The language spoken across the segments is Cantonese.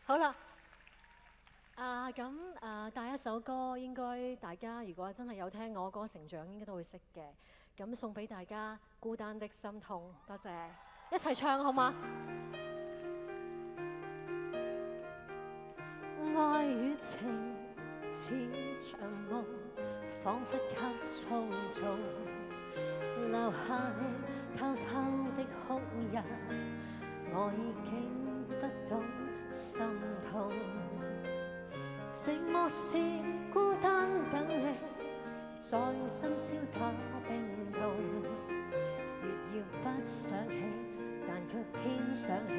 好啦，第一首歌應該大家如果真係有聽我歌成長，應該都會識嘅。咁送俾大家《孤單的心痛》，多謝，一齊唱好嗎？愛與情似場夢，彷彿給操縱，留下你偷偷的哭泣，我已經不懂心痛。寂寞是孤單等你，在深宵打冰凍，越要不想起，但卻偏想起，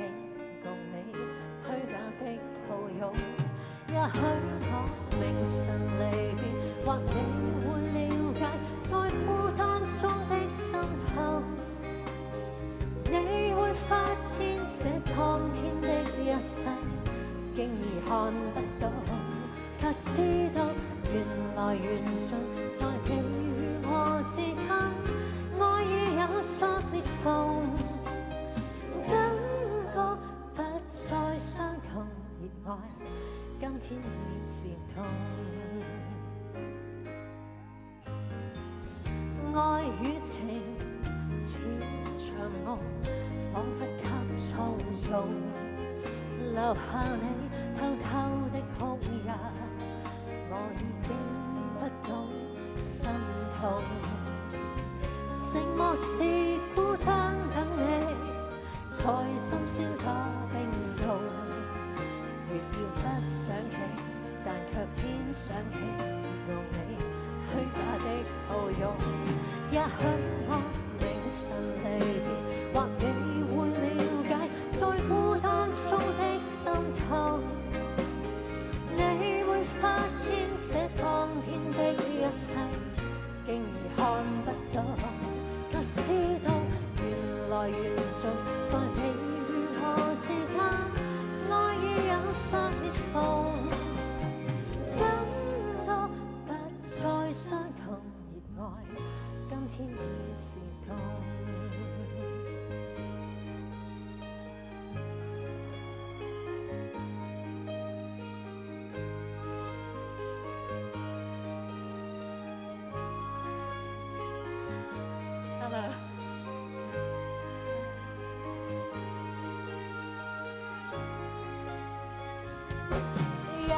共你虛假的抱擁。也許我明晨離別，或你會了解，在孤單中的心痛，你會發現這當天的一世，竟已看不到，卻知道緣來緣盡，在你與我之間，愛已有作裂縫，感覺不再相同，熱愛今天已是痛。愛與情似場夢，彷彿給操縱，留下你偷偷的哭泣，我已經不懂心痛。寂寞是孤單等你，在深宵打冰凍，越要不想起，但卻偏想起，共你虛假的抱擁。也許我明晨離別，或你會了解，在孤單中的心痛，你會發現這當天的一世，竟已看不到，卻知道緣來緣盡，在你與我之間，愛已有作裂縫，感覺不再相同，熱愛今天已是痛。Hello。也許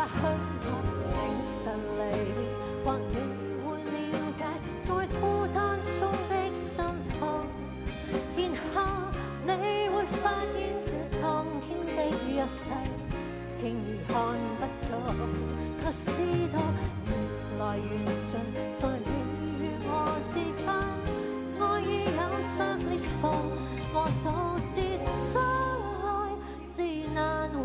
我明晨離別，或你會了解，在孤單中的心痛，然後你會發現這當天的一世，竟已看不到，卻知道緣來緣盡，在你與我之間，愛已有着裂縫，我早知相愛是難永